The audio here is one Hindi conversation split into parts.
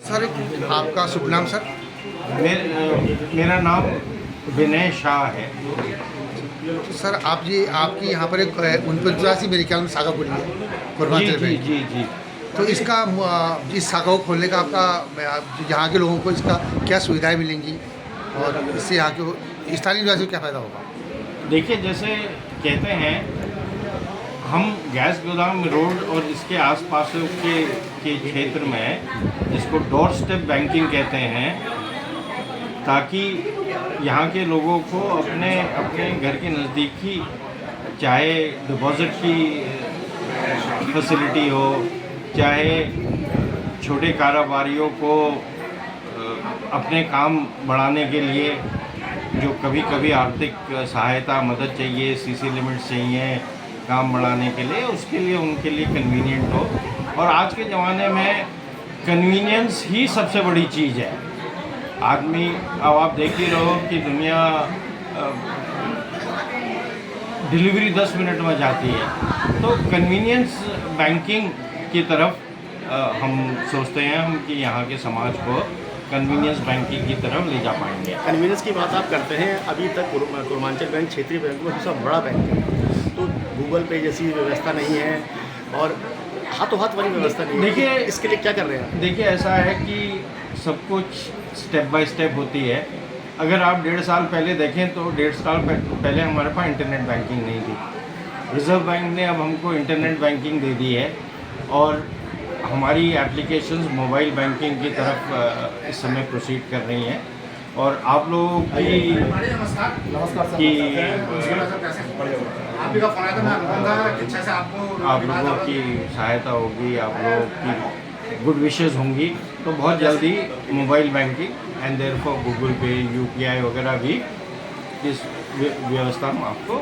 सर आपका शुभ नाम सर? मेरा नाम विनय शाह है। तो सर आप जी आपकी यहाँ पर एक 49 मेरे ख्याल में शाखा खुली है जी पूर्वांचल जी बैंक। जी जी। तो इसका इस शाखा को खोलने का आपका यहाँ के लोगों को इसका क्या सुविधाएं मिलेंगी और इससे यहाँ के स्थानीय निवासियों को क्या फ़ायदा होगा? देखिए, जैसे कहते हैं, हम गैस गोदाम रोड और इसके आसपास के क्षेत्र में इसको डोर स्टेप बैंकिंग कहते हैं, ताकि यहाँ के लोगों को अपने अपने घर के नज़दीक ही चाहे डिपॉजिट की फैसिलिटी हो, चाहे छोटे कारोबारियों को अपने काम बढ़ाने के लिए जो कभी कभी आर्थिक सहायता मदद चाहिए, सीसी लिमिट चाहिए काम बढ़ाने के लिए, उसके लिए उनके लिए कन्वीनियंट हो। और आज के ज़माने में कन्वीनियंस ही सबसे बड़ी चीज़ है। आदमी, अब आप देख ही रहो कि दुनिया डिलीवरी 10 मिनट में जाती है, तो कन्वीनियंस बैंकिंग की तरफ हम सोचते हैं हम कि यहाँ के समाज को कन्वीनियंस बैंकिंग की तरफ ले जा पाएंगे। कन्वीनियंस की बात आप करते हैं, अभी तक पूर्वांचल बैंक क्षेत्रीय बैंक में सबसे बड़ा बैंक है, तो गूगल पे जैसी व्यवस्था नहीं है और हाथों हाथ वाली व्यवस्था नहीं है। देखिए, इसके लिए क्या कर रहे हैं? देखिए, ऐसा है कि सब कुछ स्टेप बाय स्टेप होती है। अगर आप 1.5 साल पहले देखें तो 1.5 साल पहले हमारे पास इंटरनेट बैंकिंग नहीं थी। रिजर्व बैंक ने अब हमको इंटरनेट बैंकिंग दे दी है और हमारी एप्लीकेशंस मोबाइल बैंकिंग की तरफ इस समय प्रोसीड कर रही हैं। और आप लोगों की आप लोगों की सहायता होगी, आप लोगों की गुड विशेस होंगी, तो बहुत जल्दी mobile banking and therefore Google पे, यूपीआई वगैरह भी इस व्यवस्था में आपको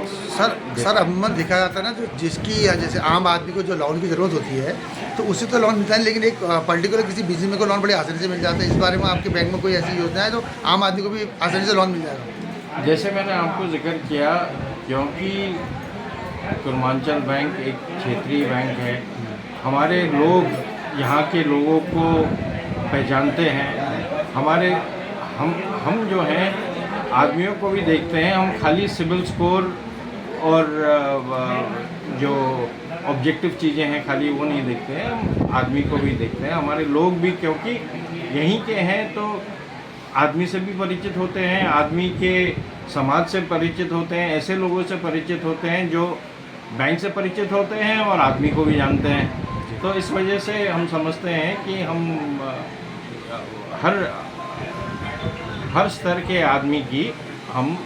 सर अमूमन देखा जाता है ना, जो जिसकी जैसे आम आदमी को जो लोन की ज़रूरत होती है तो उससे तो लोन मिलता है, लेकिन एक पर्टिकुलर किसी बिजनेस को लोन बड़ी आसानी से मिल जाता है। इस बारे में आपके बैंक में कोई ऐसी योजना है जो आम आदमी को भी आसानी से लोन मिल जाएगा? जैसे मैंने आपको जिक्र किया, क्योंकि पूर्वांचल बैंक एक क्षेत्रीय बैंक है, हमारे लोग यहाँ के लोगों को पहचानते हैं। हमारे हम जो हैं आदमियों को भी देखते हैं। हम खाली सिबिल स्कोर और जो ऑब्जेक्टिव चीज़ें हैं खाली वो नहीं देखते हैं, हम आदमी को भी देखते हैं। हमारे लोग भी, क्योंकि यहीं के हैं, तो आदमी से भी परिचित होते हैं, आदमी के समाज से परिचित होते हैं, ऐसे लोगों से परिचित होते हैं जो बैंक से परिचित होते हैं और आदमी को भी जानते हैं। तो इस वजह से हम समझते हैं कि हम हर स्तर के आदमी की हम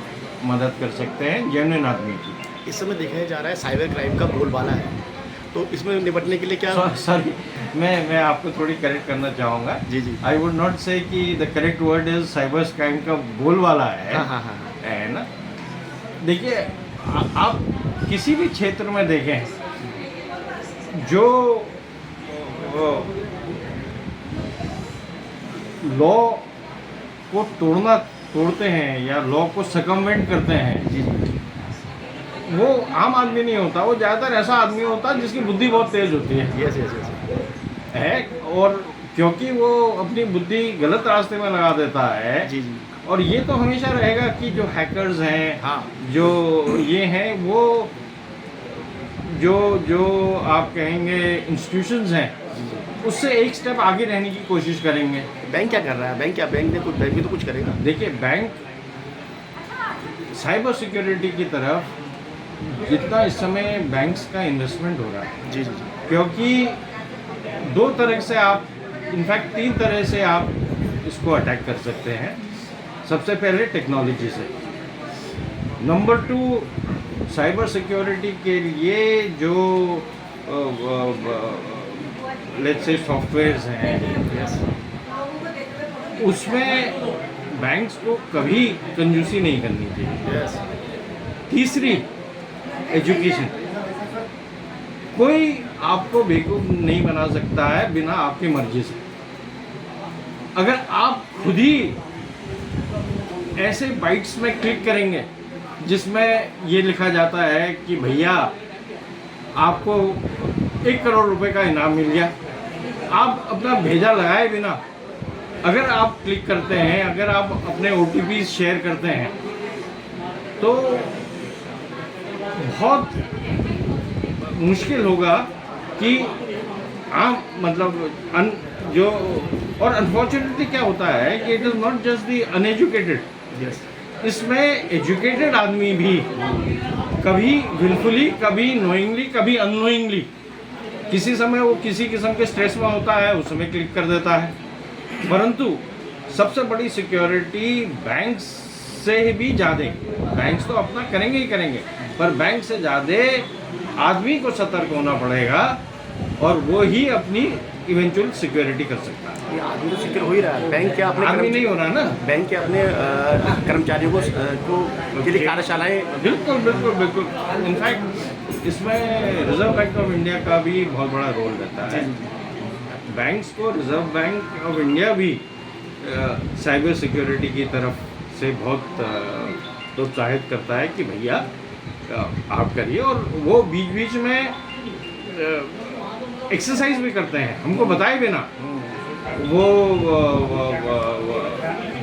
मदद कर सकते हैं, जेन्युइन आदमी की। इस समय देखा जा रहा है साइबर क्राइम का बोलबाला है, तो इसमें निपटने के लिए क्या? सॉरी, मैं आपको थोड़ी करेक्ट करना चाहूँगा। जी जी। आई वुड नॉट से कि the correct word is cyber crime का बोलबाला है। हाँ। है ना? देखिए, आप किसी भी क्षेत्र में देखें, जो लॉ को तोड़ते हैं या लॉ को सकमवेंट करते हैं, वो आम आदमी नहीं होता, वो ज़्यादातर ऐसा आदमी होता है जिसकी बुद्धि बहुत तेज होती है। यस है, और क्योंकि वो अपनी बुद्धि गलत रास्ते में लगा देता है। जी जी। और ये तो हमेशा रहेगा कि जो हैकर्स हैं, हाँ। जो ये हैं, वो जो आप कहेंगे इंस्टीट्यूशंस हैं, उससे एक स्टेप आगे रहने की कोशिश करेंगे। बैंक क्या कर रहा है? बैंक भी तो कुछ करेगा। देखिए, बैंक साइबर सिक्योरिटी की तरफ जितना इस समय बैंक्स का इन्वेस्टमेंट हो रहा है, जी जी। क्योंकि 2 तरह से आप, इनफैक्ट 3 तरह से आप इसको अटैक कर सकते हैं। सबसे पहले टेक्नोलॉजी से, नंबर 2 साइबर सिक्योरिटी के लिए जो लेट्स से सॉफ्टवेयर्स हैं, उसमें बैंक्स को कभी कंजूसी नहीं करनी चाहिए। यस। तीसरी, एजुकेशन। कोई आपको बेवकूफ़ नहीं बना सकता है बिना आपकी मर्जी से। अगर आप खुद ही ऐसे बाइट्स में क्लिक करेंगे जिसमें ये लिखा जाता है कि भैया आपको 1 करोड़ रुपए का इनाम मिल गया, आप अपना भेजा लगाए बिना अगर आप क्लिक करते हैं, अगर आप अपने OTP शेयर करते हैं तो बहुत मुश्किल होगा कि आप मतलब जो और अनफॉर्चुनेटली क्या होता है कि it is not just the uneducated, yes इसमें एजुकेटेड आदमी भी कभी विलफुली, कभी नोइंगली, कभी अननोइंगली किसी समय वो किसी किस्म के स्ट्रेस में होता है, उस समय क्लिक कर देता है। परंतु सबसे बड़ी सिक्योरिटी बैंक से भी ज़्यादा, बैंक तो अपना करेंगे ही करेंगे, पर बैंक से ज़्यादा आदमी को सतर्क होना पड़ेगा और वो ही अपनी इवेंचुअल सिक्योरिटी कर सकता है। ये आदमी तो सिक्योर हो ही रहा है, बैंक के अपने आदमी नहीं हो रहा ना, बैंक के अपने कर्मचारियों को के लिए कार्यशालाएँ। बिल्कुल बिल्कुल बिल्कुल। इनफैक्ट इसमें रिजर्व बैंक ऑफ इंडिया का भी बहुत बड़ा रोल रहता है। बैंक्स को रिजर्व बैंक ऑफ इंडिया भी साइबर सिक्योरिटी की तरफ से बहुत प्रोत्साहित करता है कि भैया आप करिए, और वो बीच बीच में एक्सरसाइज भी करते हैं, हमको बताए बिना वो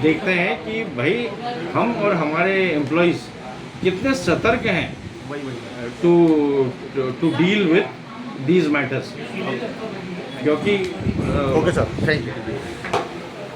देखते हैं कि भाई हम और हमारे एम्प्लॉइज़ कितने सतर्क हैं to deal with these matters, क्योंकि ओके सर, थैंक यू।